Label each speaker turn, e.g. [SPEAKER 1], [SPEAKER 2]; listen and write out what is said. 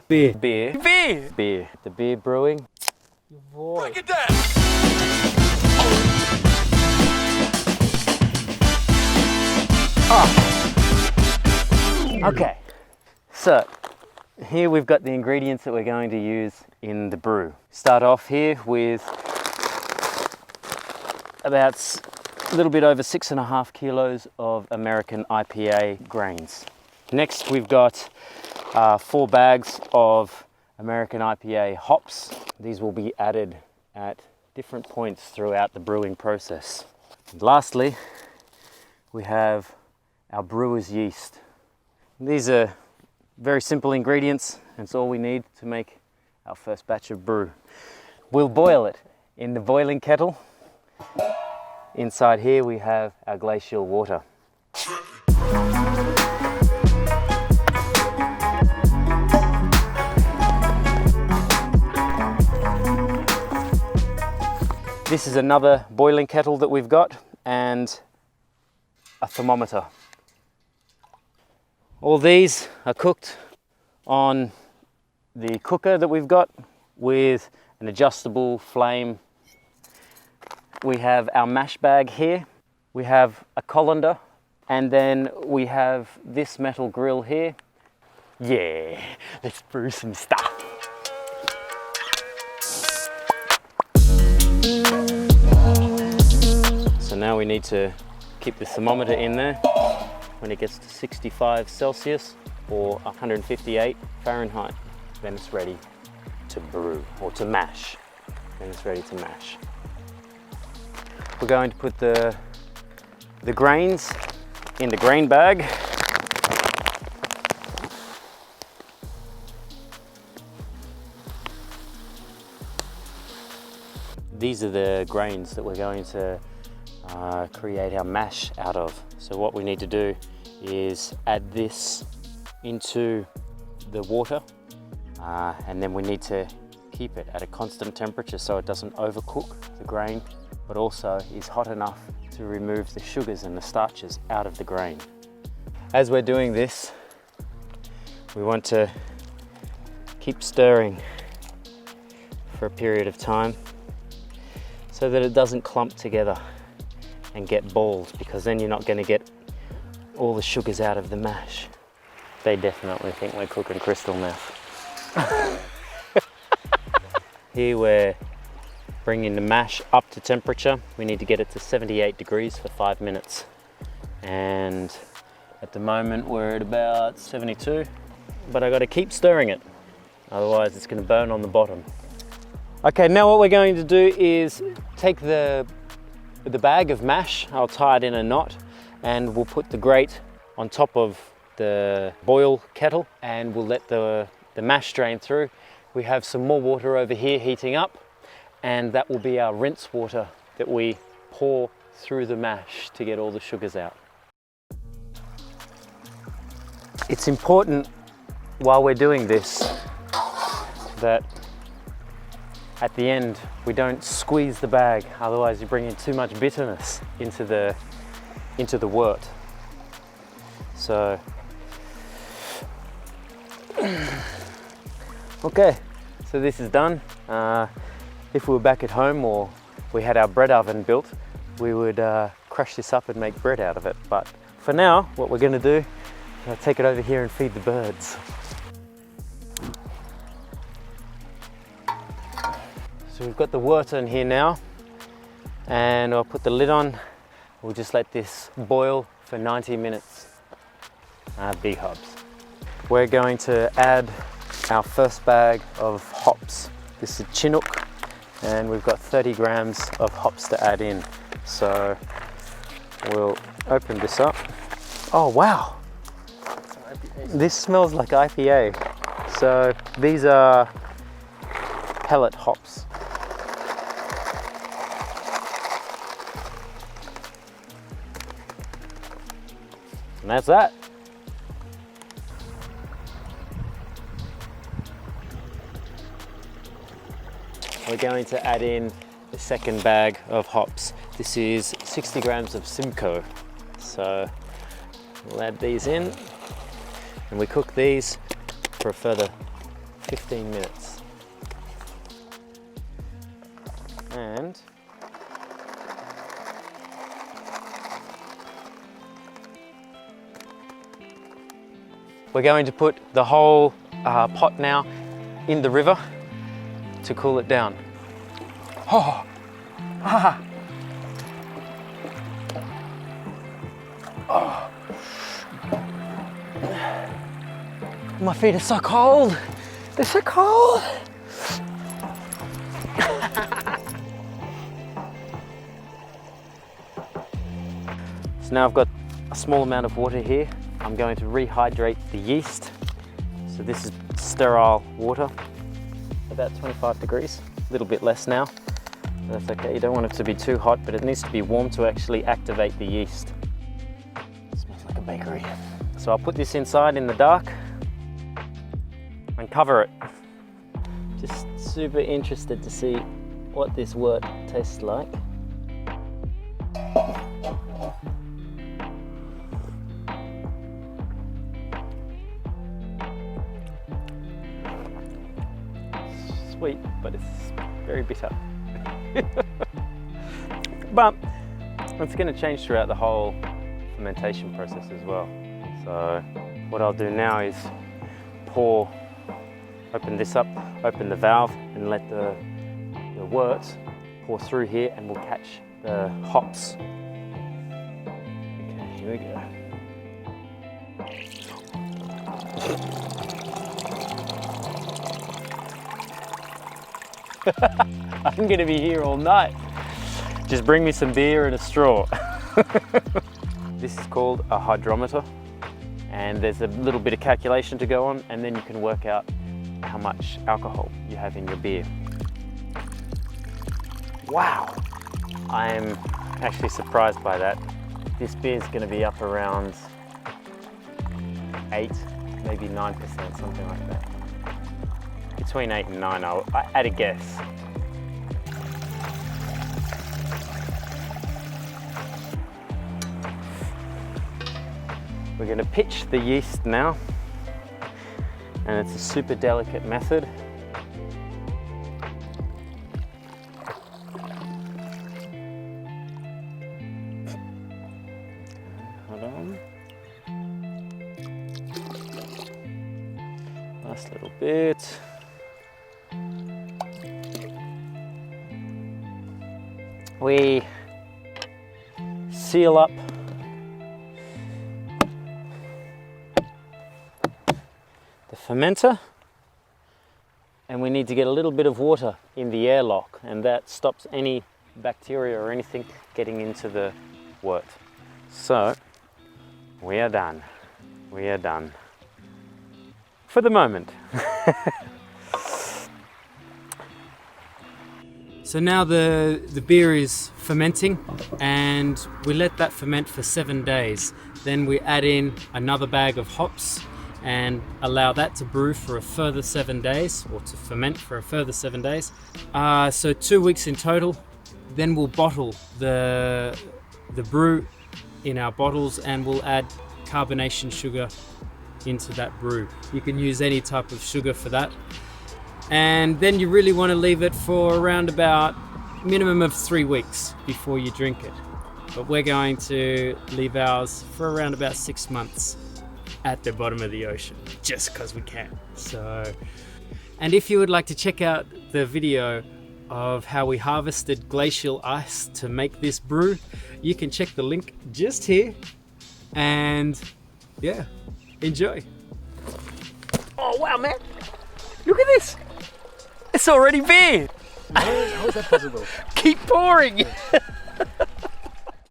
[SPEAKER 1] beer?
[SPEAKER 2] Beer.
[SPEAKER 1] Beer.
[SPEAKER 3] Beer.
[SPEAKER 1] Beer. The beer brewing.
[SPEAKER 3] Break it down.
[SPEAKER 1] Okay, so here we've got the ingredients that we're going to use in the brew. Start off here with about a little bit over 6.5 kilos of American IPA grains. Next we've got 4 bags of American IPA hops. These will be added at different points throughout the brewing process. And lastly, we have our brewer's yeast. These are very simple ingredients, and it's all we need to make our first batch of brew. We'll boil it in the boiling kettle. Inside here we have our glacial water. This is another boiling kettle that we've got, and a thermometer. All these are cooked on the cooker that we've got with an adjustable flame. We have our mash bag here, we have a colander, and then we have this metal grill here. Yeah, let's brew some stuff. So now we need to keep the thermometer in there. When it gets to 65 Celsius or 158 Fahrenheit, then it's ready to brew, or to mash. Then it's ready to mash. We're going to put the grains in the grain bag. These are the grains that we're going to create our mash out of. So what we need to do is add this into the water, and then we need to keep it at a constant temperature so it doesn't overcook the grain, but also is hot enough to remove the sugars and the starches out of the grain. As we're doing this, we want to keep stirring for a period of time so that it doesn't clump together and get balls, because then you're not going to get all the sugars out of the mash. They definitely think we're cooking crystal meth. Here we're bringing the mash up to temperature. We need to get it to 78 degrees for 5 minutes. And at the moment we're at about 72, but I got to keep stirring it, otherwise it's going to burn on the bottom. Okay, now what we're going to do is take the bag of mash, I'll tie it in a knot, and we'll put the grate on top of the boil kettle, and we'll let the mash drain through. We have some more water over here heating up, and that will be our rinse water that we pour through the mash to get all the sugars out. It's important while we're doing this that at the end we don't squeeze the bag, otherwise you bring in too much bitterness into the wort. So okay, so this is done. If we were back at home or we had our bread oven built, we would crush this up and make bread out of it. But for now, what we're going to do, I'll take it over here and feed the birds. So we've got the wort in here now, and I'll put the lid on. We'll just let this boil for 90 minutes. Big hubs. We're going to add our first bag of hops. This is Chinook, and we've got 30 grams of hops to add in. So we'll open this up. Oh wow, this smells like IPA. So these are pellet hops. And that's that. We're going to add in the second bag of hops. This is 60 grams of Simcoe. So we'll add these in, and we cook these for a further 15 minutes. And we're going to put the whole pot now in the river to cool it down. Oh. Ah. Oh. My feet are so cold. They're so cold. So now I've got a small amount of water here. I'm going to rehydrate the yeast. So this is sterile water, about 25 degrees, a little bit less now. That's okay, you don't want it to be too hot, but it needs to be warm to actually activate the yeast. It smells like a bakery. So I'll put this inside in the dark and cover it. Just super interested to see what this wort tastes like. Sweet, but it's very bitter. But it's going to change throughout the whole fermentation process as well. So what I'll do now is open this up, open the valve and let the wort pour through here and we'll catch the hops. Okay, here we go. I'm gonna be here all night. Just bring me some beer and a straw. This is called a hydrometer, and there's a little bit of calculation to go on, and then you can work out how much alcohol you have in your beer. Wow, I'm actually surprised by that. This beer is gonna be up around 8, maybe 9%, something like that. Between 8 and 9, I'll add a guess. We're going to pitch the yeast now, and it's a super delicate method. Hold on. Last little bit. We seal up the fermenter, and we need to get a little bit of water in the airlock, and that stops any bacteria or anything getting into the wort. So we are done. We are done for the moment. So now the beer is fermenting, and we let that ferment for 7 days. Then we add in another bag of hops and allow that to brew for a further 7 days, or to ferment for a further 7 days. So 2 weeks in total. Then we'll bottle the brew in our bottles, and we'll add carbonation sugar into that brew. You can use any type of sugar for that. And then you really want to leave it for around about minimum of 3 weeks before you drink it. But we're going to leave ours for around about 6 months at the bottom of the ocean, just because we can. So, and if you would like to check out the video of how we harvested glacial ice to make this brew, you can check the link just here. And yeah, enjoy. Oh wow, man, look at this. It's already beer.
[SPEAKER 3] How is that possible?
[SPEAKER 1] Keep pouring.